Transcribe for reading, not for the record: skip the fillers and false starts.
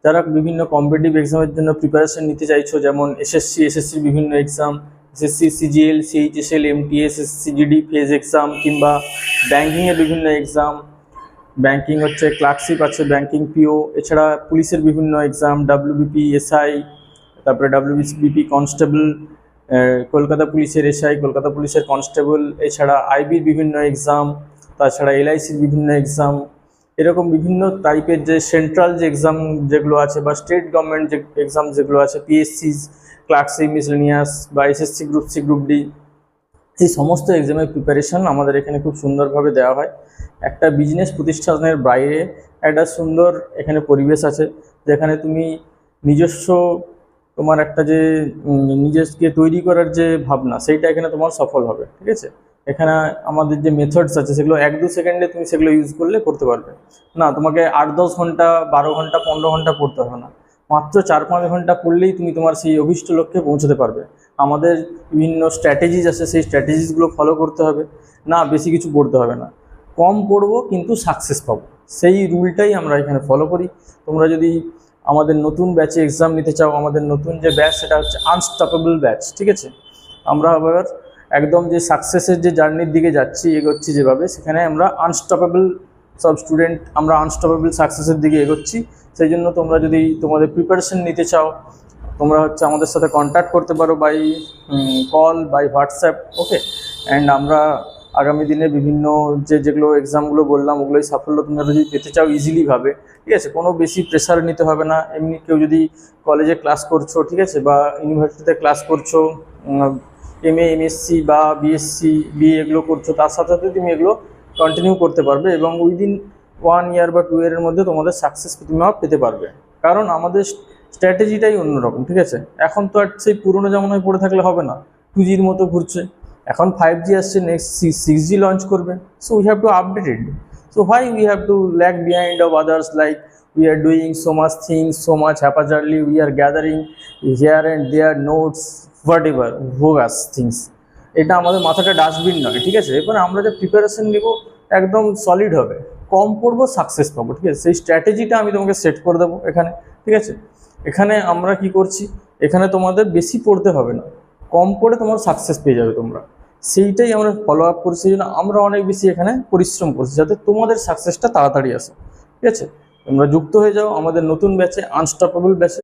যারা বিভিন্ন কম্পিটিটিভ এক্সামের জন্য প্রিপারেশন নিতে চাইছো, যেমন এসএসসির বিভিন্ন exam, SSC CGL, CHSL, MTS, CGD phase exam, কিংবা ব্যাঙ্কিংয়ের বিভিন্ন এক্সাম। ব্যাঙ্কিং হচ্ছে ক্লার্কশিপ আছে, ব্যাঙ্কিং পিও, এছাড়া পুলিশের বিভিন্ন এক্সাম, ডাব্লিউবিপি এসআই, তারপরে ডাব্লিউবিপি কনস্টেবল, কলকাতা পুলিশের এসআই, কলকাতা পুলিশের কনস্টেবল, এছাড়া আইবির বিভিন্ন এক্সাম, তাছাড়া এলআইসির বিভিন্ন এক্সাম। এরকম বিভিন্ন টাইপের যে সেন্ট্রাল যে এক্সাম যেগুলো আছে বা স্টেট গভর্নমেন্ট যে এক্সাম যেগুলো আছে, পিএসসিস, ক্লার্কশিপ, মিসেলেনিয়াস বা SSC group C, group D, এই সমস্ত এক্সামের প্রিপারেশন আমাদের এখানে খুব সুন্দরভাবে দেওয়া হয়। একটা বিজনেস প্রতিষ্ঠানের বাইরে একটা সুন্দর এখানে পরিবেশ আছে, যেখানে তুমি নিজস্ব তোমার একটা যে নিজেকে তৈরি করার যে ভাবনা, সেইটা এখানে তোমার সফল হবে। ঠিক আছে, এখানে আমাদের যে মেথডস আছে সেগুলো 1-2 সেকেন্ডে তুমি সেগুলো ইউজ করলে করতে পারবে না। তোমাকে 8-10 ঘন্টা, 12 ঘন্টা, 15 ঘন্টা পড়তে হবে না, মাত্র 4-5 ঘন্টা পড়লেই তুমি তোমার সেই অভীষ্ট লক্ষ্যে পৌঁছতে পারবে। আমাদের বিভিন্ন স্ট্র্যাটেজিস আছে, সেই স্ট্র্যাটেজিসগুলো ফলো করতে হবে না, বেশি কিছু পড়তে হবে না, কম পড়বো কিন্তু সাকসেস পাবো, সেই রুলটাই আমরা এখানে ফলো করি। তোমরা যদি আমাদের নতুন ব্যাচে এক্সাম নিতে চাও, আমাদের নতুন যে ব্যাচ সেটা হচ্ছে আনস্টপেবল ব্যাচ। ঠিক আছে, আমরা আবার একদম যে সাকসেসের যে জার্নির দিকে যাচ্ছি, এগোচ্ছি যেভাবে, সেখানে আমরা আনস্টপেবল সব স্টুডেন্ট, আমরা আনস্টপেবল সাকসেসের দিকে এগোচ্ছি। সেই জন্য তোমরা যদি তোমাদের প্রিপারেশন নিতে চাও, তোমরা হচ্ছে আমাদের সাথে কন্ট্যাক্ট করতে পারো by call, by WhatsApp. Okay, and আমরা আগামী দিনে বিভিন্ন যেগুলো এক্সামগুলো বললাম, ওগুলোই সাফল্য তোমরা যদি পেতে চাও ইজিলিভাবে, ঠিক আছে, কোনো বেশি প্রেশার নিতে হবে না। এমনি কেউ যদি কলেজে ক্লাস করছো, ঠিক আছে, বা ইউনিভার্সিটিতে ক্লাস করছো, এমএ, এমএসসি বা বিএসসি, বিএ এগুলো করছো, তার সাথে সাথে তুমি এগুলো কন্টিনিউ করতে পারবে এবং উইদিন 1 ইয়ার বা 2 ইয়ারের মধ্যে তোমাদের সাকসেস তুমি পেতে পারবে। কারণ আমাদের স্ট্র্যাটেজিটাই অন্যরকম। ঠিক আছে, এখন তো আর সেই পুরোনো জামানায় পড়ে থাকলে হবে না, 2Gর মতো ঘুরছে, এখন 5G আসছে, নেক্সট 6G লঞ্চ করবে। So we have to update it. So why we have to lag behind of others, like we are doing so much things so much haphazardly, we are gathering here and there notes, whatever bogus things। এটা আমাদের মাথাটা dustbin নয়। ঠিক আছে, এবার আমরা যে preparation নেব একদম সলিড হবে, কম পড়বো, সাকসেস পাবো। ঠিক আছে, সেই স্ট্র্যাটেজিটা আমি তোমাকে সেট করে দেবো এখানে। ঠিক আছে, এখানে আমরা কি করছি, এখানে তোমাদের বেশি পড়তে হবে না, কম পড়ে তোমার সাকসেস পেয়ে যাবে তোমরা, সেইটাই আমরা ফলো আপ করছি। সেই জন্য আমরা অনেক বেশি এখানে পরিশ্রম করছি যাতে তোমাদের সাকসেসটা তাড়াতাড়ি আসে। ঠিক আছে, তোমরা যুক্ত হয়ে যাও আমাদের নতুন ব্যাচে, আনস্টপেবল ব্যাচে।